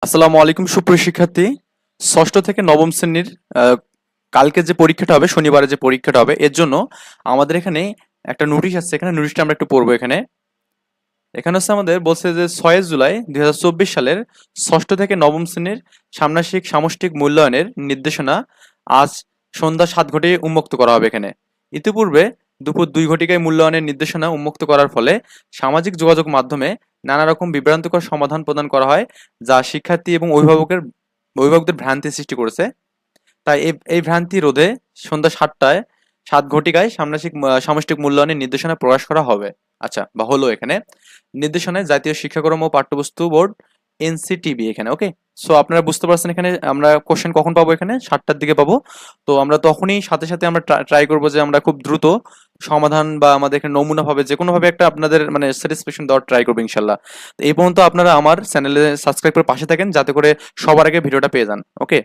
আসসালামু আলাইকুম সুপ্রিয় শিক্ষার্থী। ষষ্ঠ থেকে নবম শ্রেণীর কালকে যে পরীক্ষাটা হবে, শনিবারে যে পরীক্ষাটা হবে, এর জন্য আমাদের এখানে একটা নোটিশ আসছে। এখানে নোটিশটা আমরা একটু পড়বো। এখানে এখানে হচ্ছে আমাদের বলছে যে 6 জুলাই 2024 সালের ষষ্ঠ থেকে নবম শ্রেণীর ষান্মাসিক সামষ্টিক মূল্যায়নের নির্দেশনা আজ সন্ধ্যা 7 ঘটিকায় উন্মুক্ত করা হবে। এখানে ইতিপূর্বে দুপুর 2 ঘটিকায় মূল্যায়নের নির্দেশনা উন্মুক্ত করার ফলে সামাজিক যোগাযোগ মাধ্যমে নানা রকম বিভ্রান্তিকর সমাধান প্রদান করা হয়, যা শিক্ষার্থী এবং অভিভাবকদের ভ্রান্তি সৃষ্টি করেছে। তাই এই ভ্রান্তি রোধে সন্ধ্যা 7 ঘটিকায় সামষ্টিক মূল্যায়নের নির্দেশনা প্রকাশ করা হবে। আচ্ছা, বা হলো। এখানে নির্দেশনায় জাতীয় শিক্ষাক্রম ও পাঠ্যপুস্তক বোর্ড এনসিটিবি এখানে। ওকে, সো আপনারা বুঝতে পারছেন এখানে আমরা কোশ্চেন কখন পাবো। এখানে 7টার দিকে পাবো। তো আমরা তখনই সাথে সাথে আমরা ট্রাই করবো যে আমরা খুব দ্রুত সমাধান বা আমাদের এখানে নমুনা ভাবে যে কোনো ভাবে একটা আপনাদের মানে স্যাটিসফ্যাকশন দেওয়ার ট্রাই করবো ইনশাল্লাহ। তো এই পর্যন্ত আপনারা আমার চ্যানেলে সাবস্ক্রাইব করে পাশে থাকেন, যাতে করে সবার আগে ভিডিওটা পেয়ে যান। ওকে।